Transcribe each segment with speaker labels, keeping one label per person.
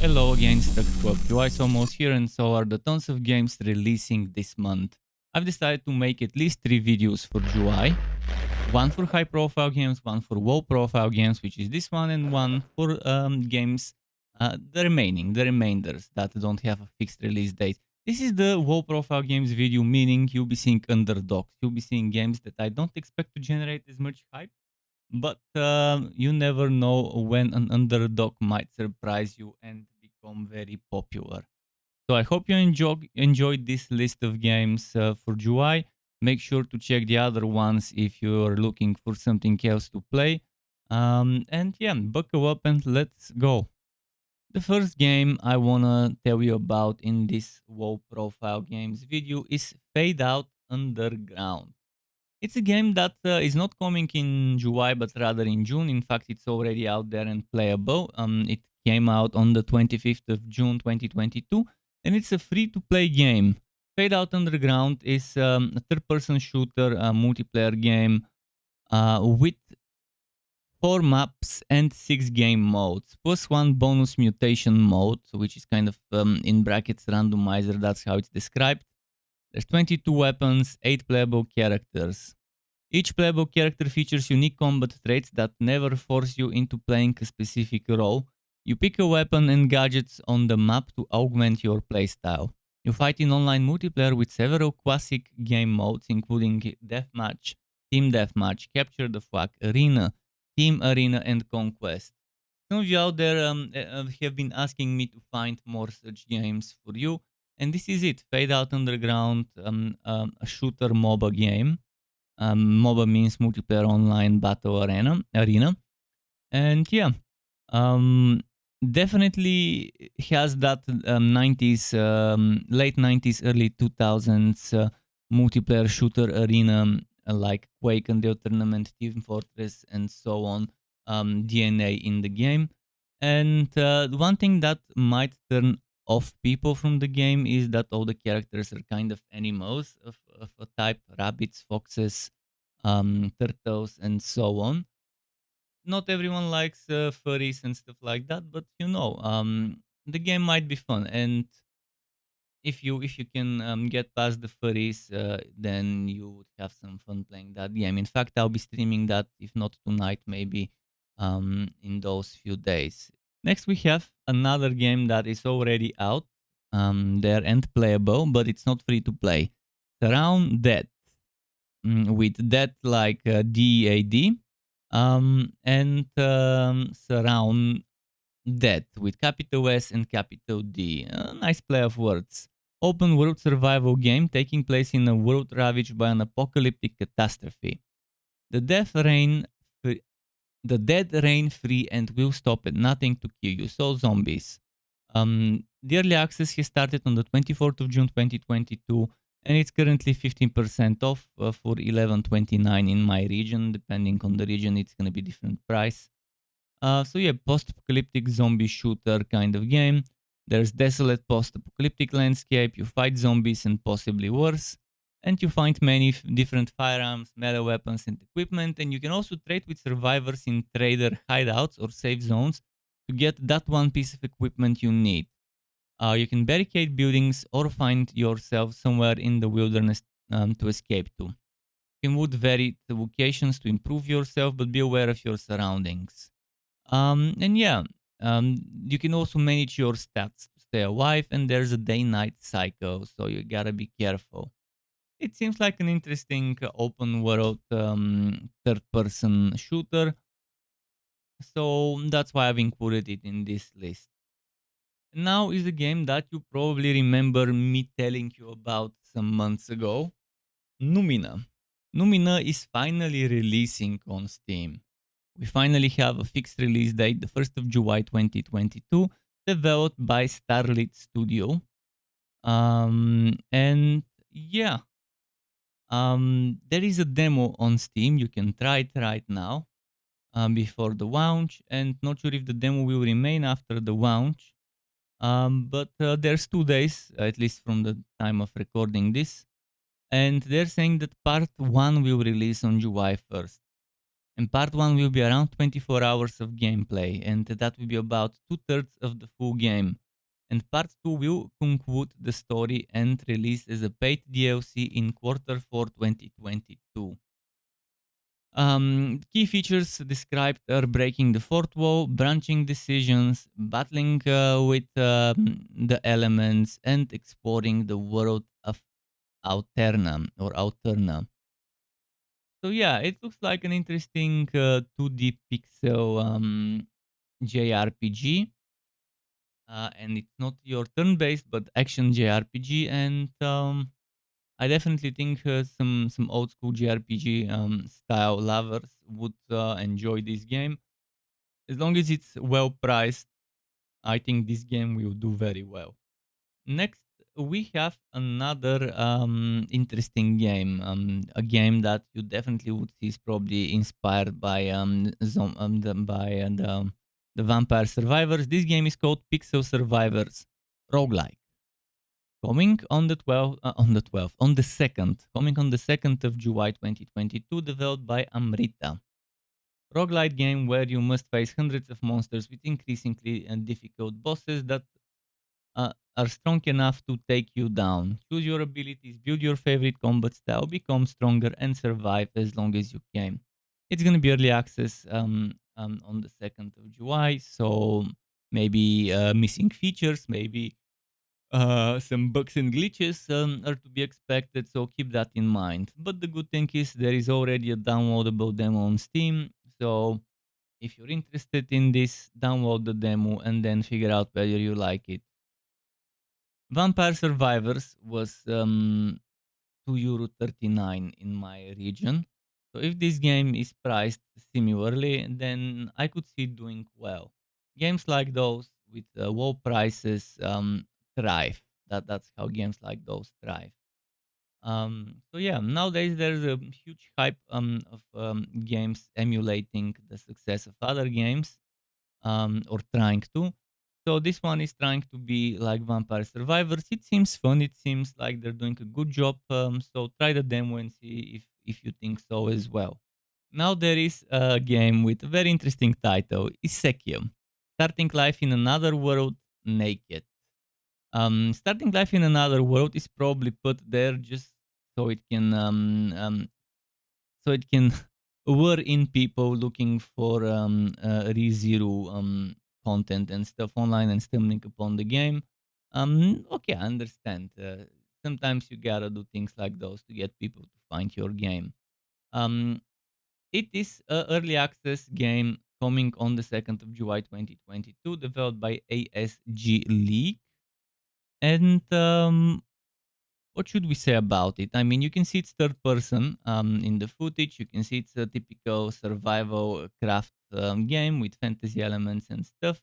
Speaker 1: Hello again, Stuck Squad. UI is almost here and so are the tons of games releasing this month. I've decided to make at least 3 videos for July. One for high profile games, one for low profile games, which is this one, and one for games, the remainders that don't have a fixed release date. This is the low profile games video, meaning you'll be seeing underdogs. You'll be seeing games that I don't expect to generate as much hype. But you never know when an underdog might surprise you and become very popular. So I hope you enjoyed this list of games for July. Make sure to check the other ones if you're looking for something else to play. And yeah, buckle up and let's go. The first game I wanna tell you about in this low profile games video is Fadeout Underground. It's a game that is not coming in July, but rather in June. In fact, it's already out there and playable. It came out on the 25th of June 2022, and it's a free-to-play game. Fade Out Underground is a third-person shooter multiplayer game with 4 maps and 6 game modes, plus 1 bonus mutation mode, which is kind of in brackets randomizer. That's how it's described. There's 22 weapons, 8 playable characters. Each playable character features unique combat traits that never force you into playing a specific role. You pick a weapon and gadgets on the map to augment your playstyle. You fight in online multiplayer with several classic game modes, including Deathmatch, Team Deathmatch, Capture the Flag, Arena, Team Arena, and Conquest. Some of you out there have been asking me to find more such games for you, and this is it. Fade Out Underground, a shooter MOBA game. MOBA means multiplayer online battle arena, and yeah, um, definitely has that 90s, late 90s, early 2000s multiplayer shooter arena like Quake, Unreal Tournament, Team Fortress, and so on DNA in the game. And one thing that might turn off people from the game is that all the characters are kind of animals of a type: rabbits, foxes, turtles, and so on. Not everyone likes furries and stuff like that, but the game might be fun. And if you can get past the furries, then you would have some fun playing that game. In fact, I'll be streaming that, if not tonight, maybe in those few days. Next, we have another game that is already out there and playable, but it's not free to play. SurrounDead, with that like DAD, and Surround Dead with capital S and capital D. A nice play of words. Open world survival game taking place in a world ravaged by an apocalyptic catastrophe. The death reign, the dead reign free and will stop at nothing to kill you. So zombies. The early access has started on the 24th of June 2022, and it's currently 15% off for 11.29 in my region. Depending on the region, it's gonna be different price. So yeah, post-apocalyptic zombie shooter kind of game. There's desolate post-apocalyptic landscape. You fight zombies and possibly worse. And you find many different firearms, melee weapons, and equipment. And you can also trade with survivors in trader hideouts or safe zones to get that one piece of equipment you need. You can barricade buildings or find yourself somewhere in the wilderness to escape to. You can wood varied locations to improve yourself, but be aware of your surroundings. And yeah, you can also manage your stats to stay alive, and there's a day-night cycle, so you gotta be careful. It seems like an interesting open world third-person shooter, so that's why I've included it in this list. Now is a game that you probably remember me telling you about some months ago. Numina. Numina is finally releasing on Steam. We finally have a fixed release date, the 1st of July 2022, developed by Starlit Studio. And yeah, there is a demo on Steam. You can try it right now before the launch, and not sure if the demo will remain after the launch. But there's 2 days, at least from the time of recording this, and they're saying that part 1 will release on July 1st. And part 1 will be around 24 hours of gameplay, and that will be about two-thirds of the full game. And part 2 will conclude the story and release as a paid DLC in Q4 2022. Key features described are breaking the fourth wall, branching decisions, battling with the elements, and exploring the world of Alterna. So yeah, it looks like an interesting 2D pixel JRPG, and it's not your turn-based but action JRPG, and I definitely think some old school JRPG style lovers would enjoy this game. As long as it's well priced, I think this game will do very well. Next, we have another interesting game. A game that you definitely would see is probably inspired by the Vampire Survivors. This game is called Pixel Survivors Roguelike. Coming on the 12th, on the 2nd, coming on the 2nd of July 2022, developed by Amrita. Roguelite game where you must face hundreds of monsters with increasingly difficult bosses that are strong enough to take you down. Choose your abilities, build your favorite combat style, become stronger, and survive as long as you can. It's gonna be early access on the 2nd of July, so maybe missing features, maybe some bugs and glitches are to be expected, so keep that in mind. But the good thing is there is already a downloadable demo on Steam, so if you're interested in this, download the demo and then figure out whether you like it. Vampire Survivors was €2.39 in my region. So if this game is priced similarly, then I could see it doing well. Games like those with low prices thrive. That's how games like those thrive. So yeah, nowadays there's a huge hype of games emulating the success of other games or trying to. So this one is trying to be like Vampire Survivors. It seems fun. It seems like they're doing a good job. So try the demo and see if you think so as well. Now there is a game with a very interesting title, ISEKIA, Starting Life in Another World Naked. Starting Life in Another World is probably put there just so it can lure in people looking for ReZero content and stuff online and stumbling upon the game. Okay, I understand. Sometimes you gotta do things like those to get people to find your game. Um, it is a early access game coming on the 2nd of July 2022, developed by ASG League. And what should we say about it? I mean, you can see it's third person in the footage. You can see it's a typical survival craft game with fantasy elements and stuff.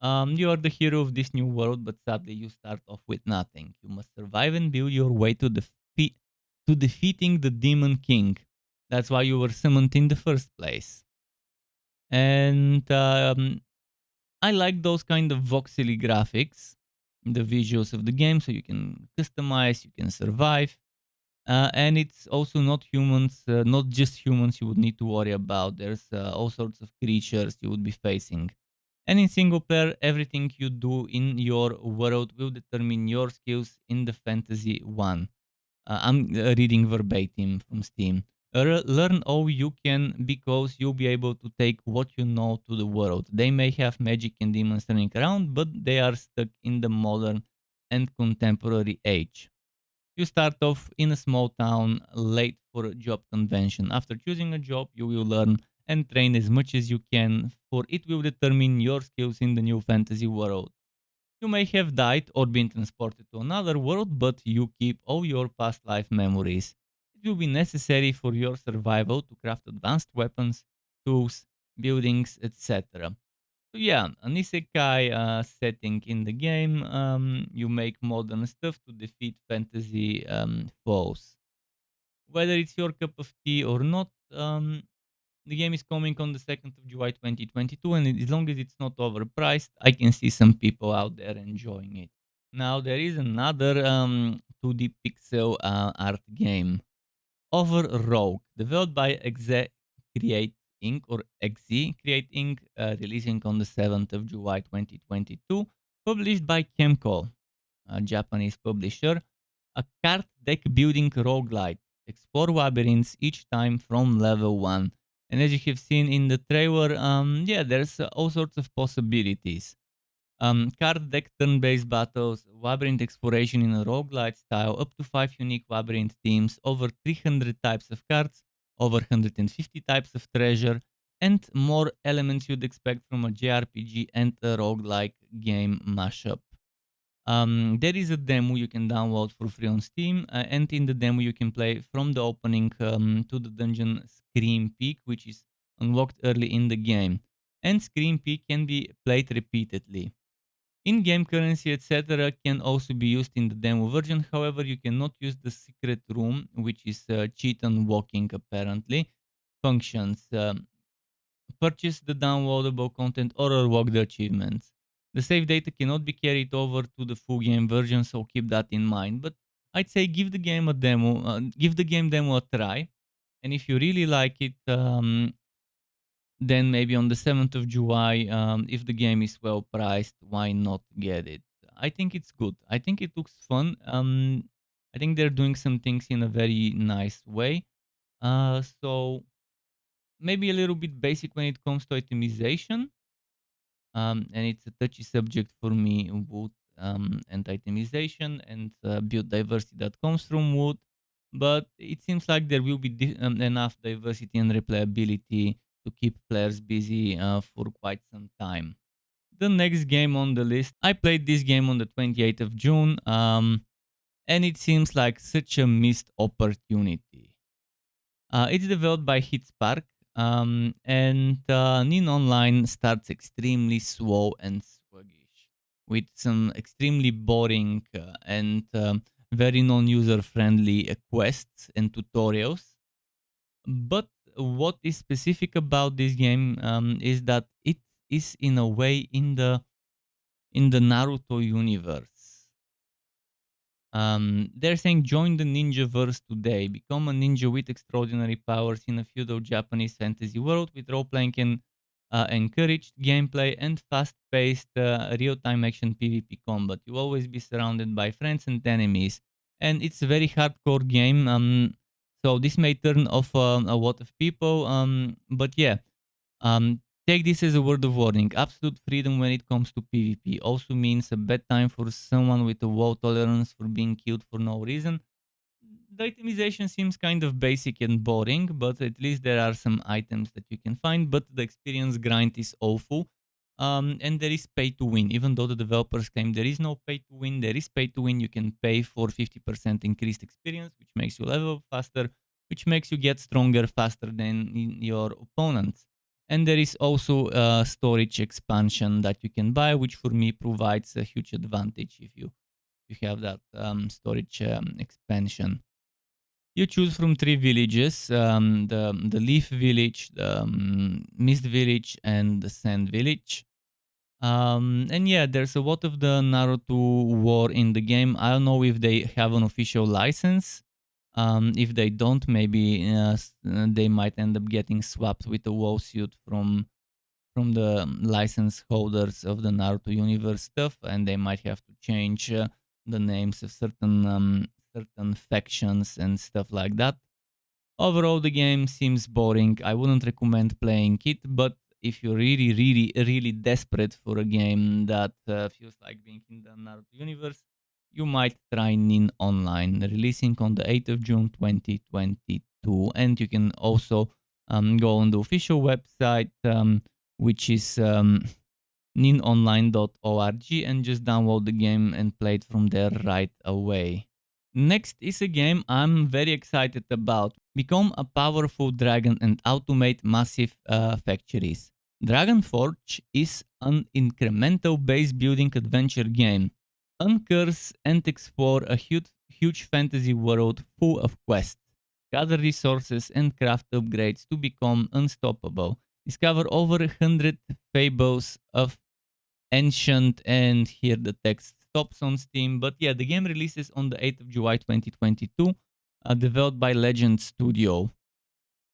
Speaker 1: You are the hero of this new world, but sadly, you start off with nothing. You must survive and build your way to defeating the Demon King. That's why you were summoned in the first place. And I like those kind of voxely graphics, the visuals of the game, so you can customize, you can survive. And it's also not humans, not just humans you would need to worry about. There's all sorts of creatures you would be facing. And in single player, everything you do in your world will determine your skills in the fantasy one. I'm reading verbatim from Steam. Learn all you can because you'll be able to take what you know to the world. They may have magic and demons running around, but they are stuck in the modern and contemporary age. You start off in a small town late for a job convention. After choosing a job, you will learn and train as much as you can, for it will determine your skills in the new fantasy world. You may have died or been transported to another world, but you keep all your past life memories. It will be necessary for your survival to craft advanced weapons, tools, buildings, etc. So yeah, an isekai setting in the game. You make modern stuff to defeat fantasy foes. Whether it's your cup of tea or not, the game is coming on the 2nd of July 2022, and as long as it's not overpriced, I can see some people out there enjoying it. Now, there is another 2D pixel art game, Over Rogue, developed by Create Inc. or XZ Create Inc., releasing on the 7th of July 2022, published by Chemco, a Japanese publisher. A card deck building roguelite. Explore labyrinths each time from level 1. And as you have seen in the trailer, yeah, there's all sorts of possibilities. Card deck turn-based battles, labyrinth exploration in a roguelite style, up to 5 unique labyrinth themes, over 300 types of cards, over 150 types of treasure, and more elements you'd expect from a JRPG and a roguelike game mashup. There is a demo you can download for free on Steam, and in the demo you can play from the opening to the dungeon Scream Peak, which is unlocked early in the game. And Scream Peak can be played repeatedly. In-game currency, etc. can also be used in the demo version. However, you cannot use the secret room, which is cheat on walking apparently. Functions. Purchase the downloadable content or unlock the achievements. The save data cannot be carried over to the full game version, so keep that in mind. But I'd say give the game a demo, give the game demo a try, and if you really like it, then maybe on the 7th of July, if the game is well priced, why not get it? I think it's good. I think it looks fun. I think they're doing some things in a very nice way. So maybe a little bit basic when it comes to itemization. And it's a touchy subject for me, wood and itemization and build diversity that comes from wood. But it seems like there will be enough diversity and replayability to keep players busy for quite some time. The next game on the list, I played this game on the 28th of June, and it seems like such a missed opportunity. It's developed by Hitspark, and Nin Online starts extremely slow and sluggish, with some extremely boring and very non-user friendly quests and tutorials. But what is specific about this game is that it is in a way in the Naruto universe. They're saying join the ninja verse today. Become a ninja with extraordinary powers in a feudal Japanese fantasy world with role playing and encouraged gameplay and fast-paced real-time action PvP combat. You'll always be surrounded by friends and enemies, and it's a very hardcore game. So this may turn off a lot of people. But yeah, um, take this as a word of warning. Absolute freedom when it comes to PvP also means a bad time for someone with a low tolerance for being killed for no reason. The itemization seems kind of basic and boring, but at least there are some items that you can find, but the experience grind is awful. And there is pay to win. Even though the developers claim there is no pay to win, there is pay to win. You can pay for 50% increased experience, which makes you level faster, which makes you get stronger faster than your opponents. And there is also a storage expansion that you can buy, which for me provides a huge advantage if you have that storage expansion. You choose from 3 villages, the Leaf Village, the Mist Village, and the Sand Village. And yeah, there's a lot of the Naruto lore in the game. I don't know if they have an official license. If they don't, maybe they might end up getting swapped with a lawsuit from the license holders of the Naruto universe stuff, and they might have to change the names of certain factions and stuff like that. Overall, the game seems boring. I wouldn't recommend playing it, but if you're really desperate for a game that feels like being in the Naruto universe, you might try Nin Online, releasing on the 8th of June 2022. And you can also go on the official website, which is ninonline.org, and just download the game and play it from there right away. Next is a game I'm very excited about. Become a powerful dragon and automate massive factories. Dragon Forge is an incremental base building adventure game. Uncurse and explore a huge fantasy world full of quests. Gather resources and craft upgrades to become unstoppable. Discover over 100 fables of ancient, and here the text stops on Steam. But yeah, the game releases on the 8th of July 2022, developed by Legend Studio.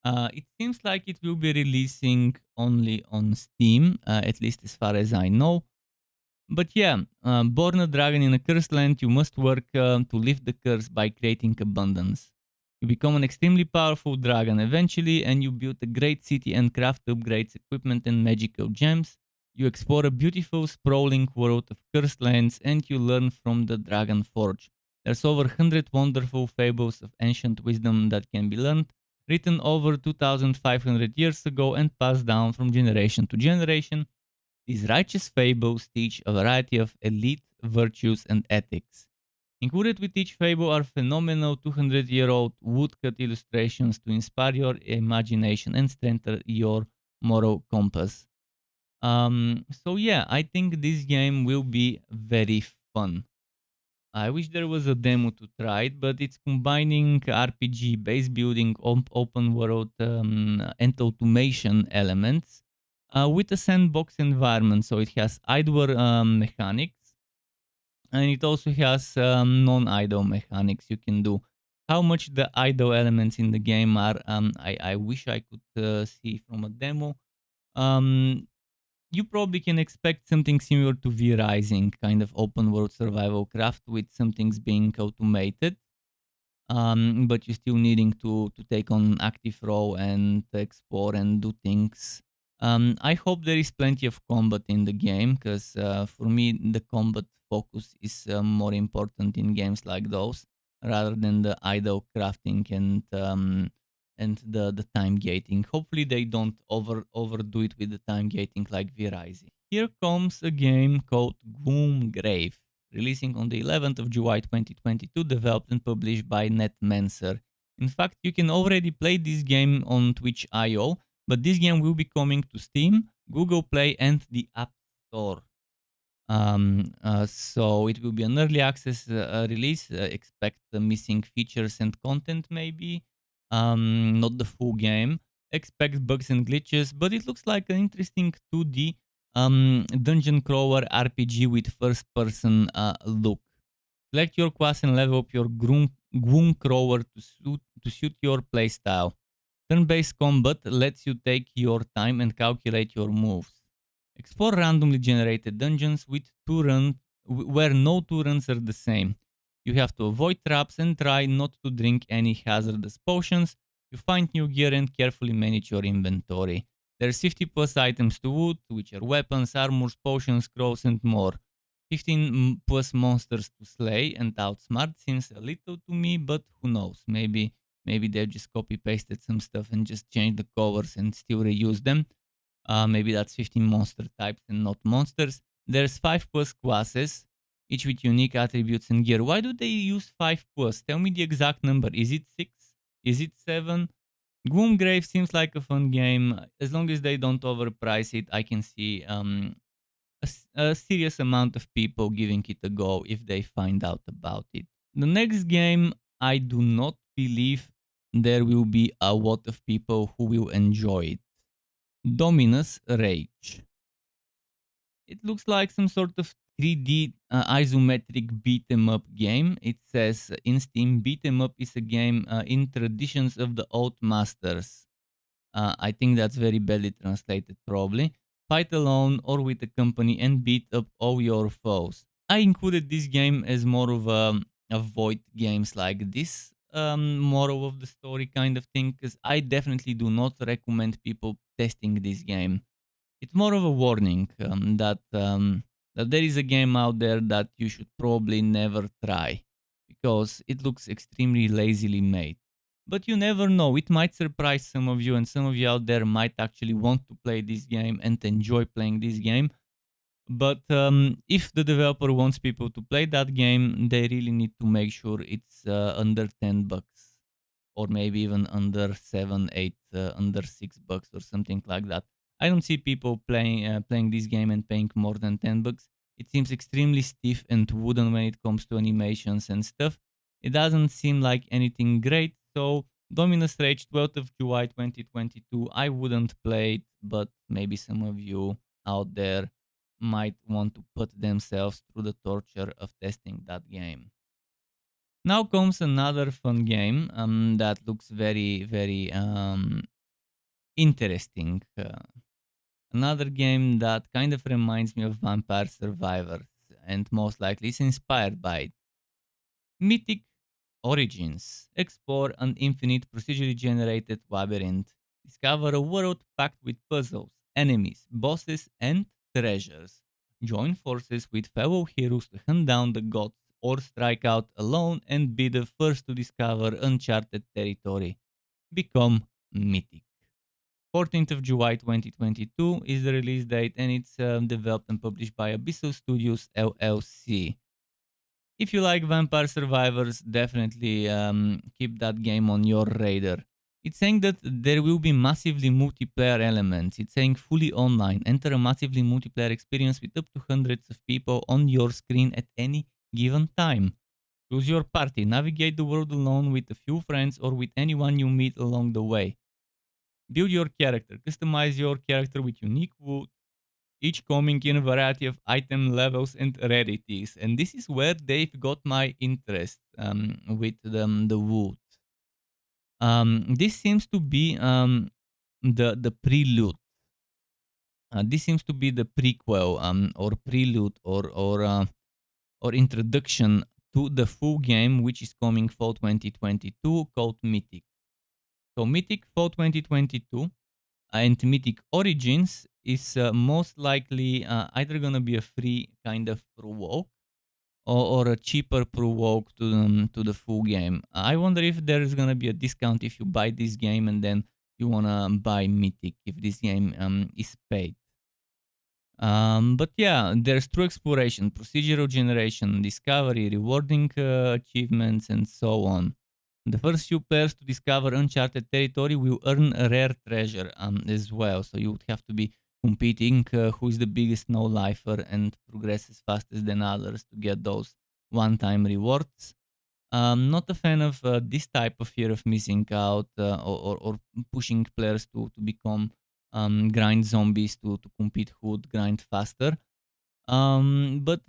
Speaker 1: It seems like it will be releasing only on Steam, at least as far as I know. But yeah, born a dragon in a cursed land, you must work to lift the curse by creating abundance. You become an extremely powerful dragon eventually, and you build a great city and craft upgrades, equipment, and magical gems. You explore a beautiful, sprawling world of cursed lands, and you learn from the Dragon Forge. There's over 100 wonderful fables of ancient wisdom that can be learned, written over 2,500 years ago and passed down from generation to generation. These righteous fables teach a variety of elite virtues and ethics. Included with each fable are phenomenal 200-year-old woodcut illustrations to inspire your imagination and strengthen your moral compass. So yeah, I think this game will be very fun. I wish there was a demo to try it, but it's combining RPG base building, open world, and automation elements with a sandbox environment. So it has idle mechanics, and it also has non-idle mechanics you can do. How much the idle elements in the game are, I wish I could see from a demo. Um, you probably can expect something similar to V Rising, kind of open world survival craft with some things being automated, but you're still needing to take on active role and explore and do things. I hope there is plenty of combat in the game, because for me the combat focus is more important in games like those rather than the idle crafting and the time gating. Hopefully they don't overdo it with the time gating like V Rising. Here comes a game called Gloomgrave, releasing on the 11th of July 2022, developed and published by Netmancer. In fact, you can already play this game on Twitch.io, but this game will be coming to Steam, Google Play, and the App Store. So it will be an early access release. Expect the missing features and content, maybe. Not the full game. Expect bugs and glitches, but it looks like an interesting 2D dungeon crawler RPG with first-person look. Select your class and level up your Gloom Crawler to suit your playstyle. Turn-based combat lets you take your time and calculate your moves. Explore randomly generated dungeons where no two runs are the same. You have to avoid traps and try not to drink any hazardous potions. You find new gear and carefully manage your inventory. There's 50 plus items to loot, which are weapons, armors, potions, scrolls, and more. 15 plus monsters to slay and outsmart seems a little to me, but who knows? Maybe they just copy pasted some stuff and just changed the covers and still reuse them. Maybe that's 15 monster types and not monsters. There's 5 plus classes, each with unique attributes and gear. Why do they use 5 plus? Tell me the exact number. Is it 6? Is it 7? Gloomgrave seems like a fun game. As long as they don't overprice it, I can see a serious amount of people giving it a go if they find out about it. The next game, I do not believe there will be a lot of people who will enjoy it. Dominus Rage. It looks like some sort of 3D isometric beat 'em up game. It says in Steam, beat 'em up is a game in traditions of the old masters. I think that's very badly translated, probably. Fight alone or with a company and beat up all your foes. I included this game as more of a avoid games like this moral of the story kind of thing, because I definitely do not recommend people testing this game. It's more of a warning that there is a game out there that you should probably never try, because it looks extremely lazily made. But you never know, it might surprise some of you, and some of you out there might actually want to play this game and enjoy playing this game. But if the developer wants people to play that game, they really need to make sure it's under $10, or maybe even under 7, 8, under $6 or something like that. I don't see people playing this game and paying more than $10. It seems extremely stiff and wooden when it comes to animations and stuff. It doesn't seem like anything great. So Dominus Rage, 12th of July 2022. I wouldn't play it, but maybe some of you out there might want to put themselves through the torture of testing that game. Now comes another fun game that looks very, very interesting. Another game that kind of reminds me of Vampire Survivors and most likely is inspired by it. Mythic Origins. Explore an infinite procedurally generated labyrinth. Discover a world packed with puzzles, enemies, bosses, and treasures. Join forces with fellow heroes to hunt down the gods or strike out alone and be the first to discover uncharted territory. Become mythic. 14th of July 2022 is the release date, and it's developed and published by Abyssal Studios LLC. If you like Vampire Survivors, definitely keep that game on your radar. It's saying that there will be massively multiplayer elements. It's saying fully online. Enter a massively multiplayer experience with up to hundreds of people on your screen at any given time. Choose your party. Navigate the world alone with a few friends or with anyone you meet along the way. Build your character. Customize your character with unique wood, each coming in a variety of item levels and rarities. And this is where they've got my interest with the wood. This seems to be the prelude. This seems to be the prequel or prelude or introduction to the full game, which is coming fall 2022, called Mythic. So Mythic fall 2022 and Mythic Origins is most likely either gonna be a free kind of provoke or a cheaper provoke to the full game. I wonder if there is gonna be a discount if you buy this game and then you wanna buy Mythic if this game is paid. But yeah, there's true exploration, procedural generation, discovery, rewarding achievements, and so on. The first few players to discover uncharted territory will earn a rare treasure as well. So you would have to be competing who is the biggest no-lifer and progresses fastest than others to get those one-time rewards. Not a fan of this type of fear of missing out or pushing players to become grind zombies to compete who would grind faster. But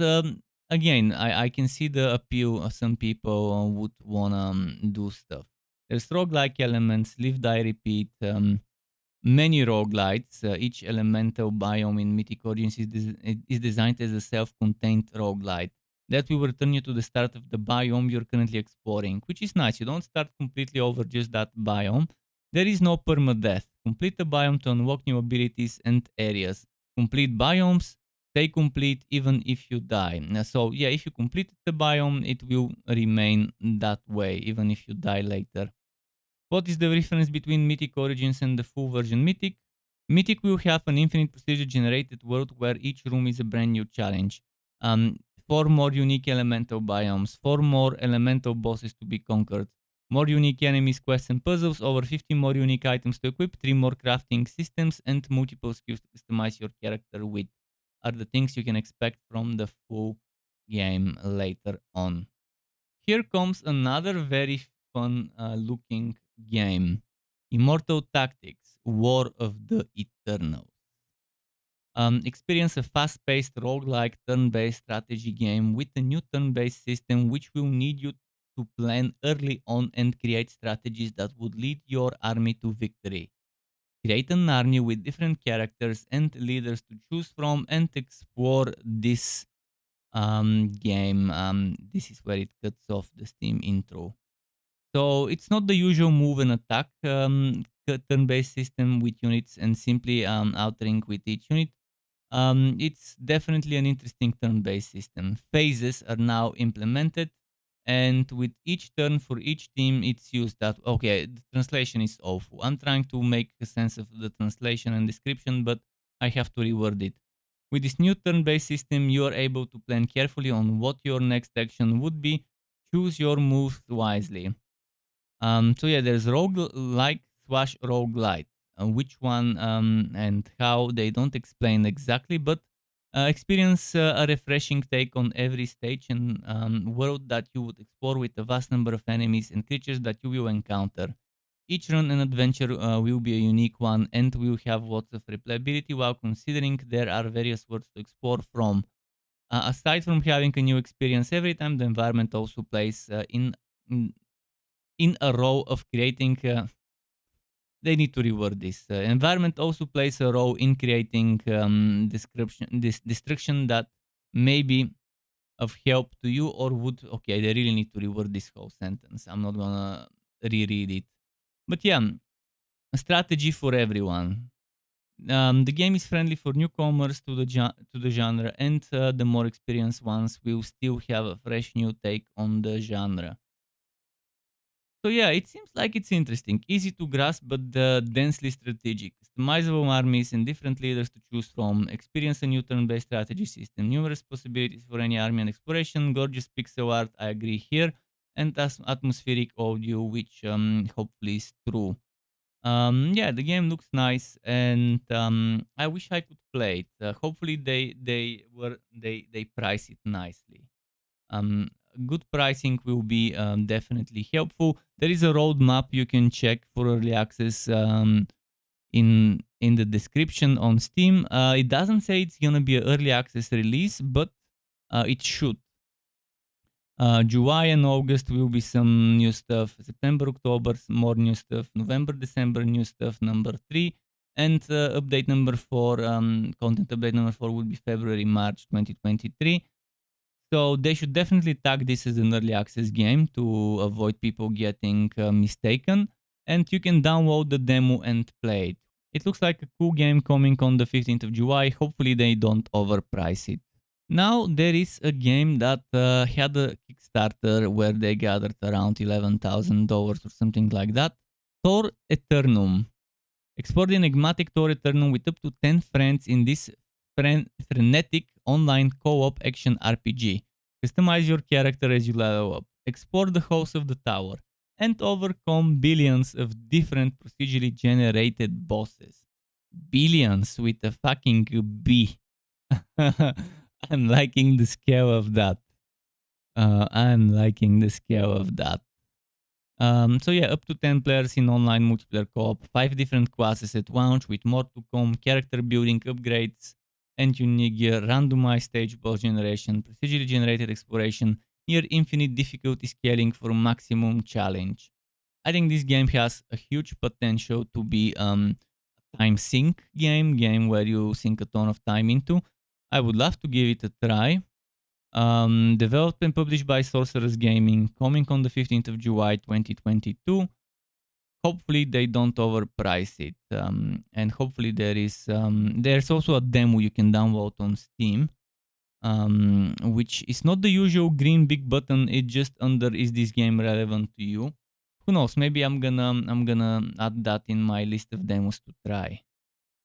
Speaker 1: again, I can see the appeal. Some people would want to do stuff. There's roguelike elements, live, die, repeat. Many roguelites, each elemental biome in Mythic Origins is designed as a self-contained roguelite that will return you to the start of the biome you're currently exploring, which is nice. You don't start completely over just that biome. There is no permadeath. Complete the biome to unlock new abilities and areas. Complete biomes, stay complete even if you die. So yeah, if you complete the biome, it will remain that way even if you die later. What is the difference between Mythic Origins and the full version Mythic? Mythic will have an infinite procedure generated world where each room is a brand new challenge. 4 more unique elemental biomes, 4 more elemental bosses to be conquered, more unique enemies, quests and puzzles, over 50 more unique items to equip, 3 more crafting systems, and multiple skills to customize your character with are the things you can expect from the full game later on. Here comes another very fun looking game. Immortal Tactics, War of the Eternals. Experience a fast-paced roguelike turn-based strategy game with a new turn-based system which will need you to plan early on and create strategies that would lead your army to victory. Create an army with different characters and leaders to choose from and explore this game. This is where it cuts off the Steam intro. So it's not the usual move and attack turn-based system with units and simply outering with each unit. It's definitely an interesting turn-based system. Phases are now implemented, and with each turn for each team, it's used that. Okay, the translation is awful. I'm trying to make a sense of the translation and description, but I have to reword it. With this new turn-based system, you are able to plan carefully on what your next action would be. Choose your moves wisely. So yeah, there's roguelike slash roguelite. Which one and how they don't explain exactly, but experience a refreshing take on every stage and world that you would explore with a vast number of enemies and creatures that you will encounter. Each run and adventure will be a unique one and will have lots of replayability while considering there are various worlds to explore from. Aside from having a new experience every time, the environment also plays in a role of creating they need to reward this. Environment also plays a role in creating destruction that may be of help to you or would. Okay, they really need to reward this whole sentence. I'm not gonna reread it. But yeah, a strategy for everyone. The game is friendly for newcomers to the genre, and the more experienced ones will still have a fresh new take on the genre. So yeah, it seems like it's interesting, easy to grasp, but densely strategic. Customizable armies and different leaders to choose from. Experience a new turn-based strategy system. Numerous possibilities for any army and exploration. Gorgeous pixel art, I agree here, and atmospheric audio, which hopefully is true. Yeah, the game looks nice, and I wish I could play it. Hopefully, they price it nicely. Good pricing will be definitely helpful. There is a roadmap you can check for early access in the description on Steam. It doesn't say it's gonna be an early access release, but it should. July and August will be some new stuff. September, October, more new stuff. November, December, new stuff number 3. And update number 4, content update number 4 will be February, March 2023. So they should definitely tag this as an early access game to avoid people getting mistaken. And you can download the demo and play it. It looks like a cool game coming on the 15th of July. Hopefully they don't overprice it. Now there is a game that had a Kickstarter where they gathered around $11,000 or something like that. Tor Eternum. Explore the enigmatic Tor Eternum with up to 10 friends in this frenetic online co-op action RPG. Customize your character as you level up. Explore the halls of the tower and overcome billions of different procedurally generated bosses. Billions with a fucking B. I'm liking the scale of that. So yeah, up to 10 players in online multiplayer co-op, 5 different classes at launch with more to come, character building, upgrades, and unique gear, randomized stage boss generation, procedurally generated exploration, near infinite difficulty scaling for maximum challenge. I think this game has a huge potential to be a time sink game where you sink a ton of time into. I would love to give it a try. Developed and published by Sorcerer's Gaming, coming on the 15th of July 2022. Hopefully they don't overprice it, and hopefully there's also a demo you can download on Steam, which is not the usual green big button. It just under is this game relevant to you? Who knows? Maybe I'm gonna add that in my list of demos to try.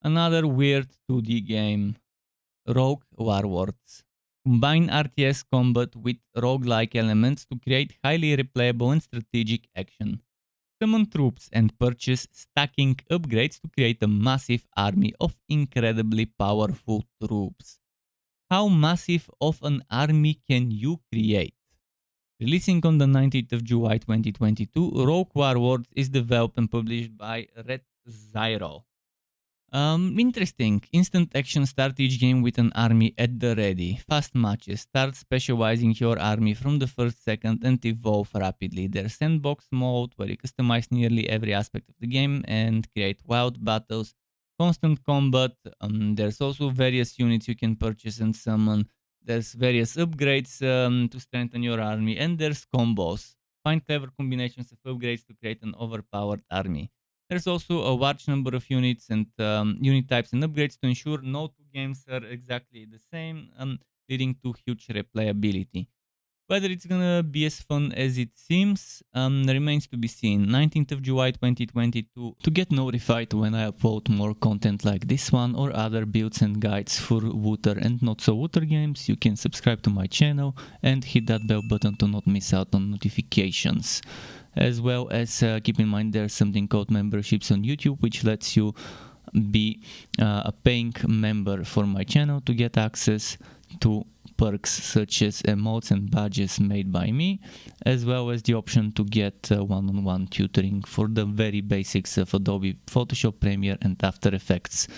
Speaker 1: Another weird 2D game, Rogue Warlords. Combine RTS combat with roguelike elements to create highly replayable and strategic action. Summon troops and purchase stacking upgrades to create a massive army of incredibly powerful troops. How massive of an army can you create? Releasing on the 19th of July 2022, Rogue Warlords is developed and published by Red Zyro. Interesting. Instant action, start each game with an army at the ready. Fast matches. Start specializing your army from the first second and evolve rapidly. There's sandbox mode where you customize nearly every aspect of the game and create wild battles. Constant combat. There's also various units you can purchase and summon. There's various upgrades to strengthen your army, and there's combos. Find clever combinations of upgrades to create an overpowered army. There's also a large number of units and unit types and upgrades to ensure no two games are exactly the same, leading to huge replayability. Whether it's gonna be as fun as it seems remains to be seen. 19th of July 2022. To get notified when I upload more content like this one or other builds and guides for Wooter and not so Wooter games, you can subscribe to my channel and hit that bell button to not miss out on notifications. As well as keep in mind there's something called memberships on YouTube, which lets you be a paying member for my channel to get access to perks such as emotes and badges made by me, as well as the option to get one-on-one tutoring for the very basics of Adobe Photoshop, Premiere and After Effects.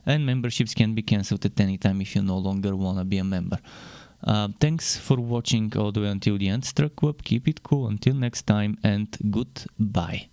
Speaker 1: And memberships can be cancelled at any time if you no longer want to be a member. Thanks for watching all the way until the end. Struck up, keep it cool until next time, and goodbye.